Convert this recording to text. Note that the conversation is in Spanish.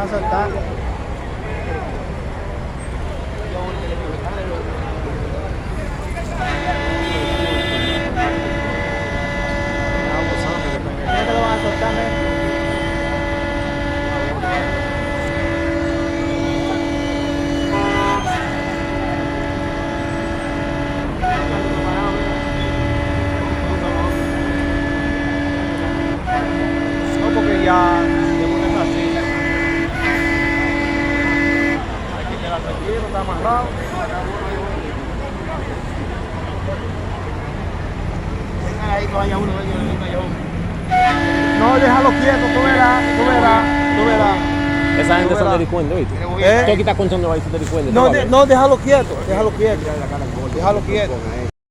a soltar. ¿Cómo te lo van a soltar, no, porque ya se ponen así. Hay que quedarse tranquilo, está amarrado. Ahí que vaya uno, no, déjalo quieto, tú verás, tú verás, tú verás. Esa gente son delincuentes, ¿viste? Tú aquí estás contando ahí, son delincuentes. No, no, déjalo quieto, déjalo quieto. Déjalo quieto.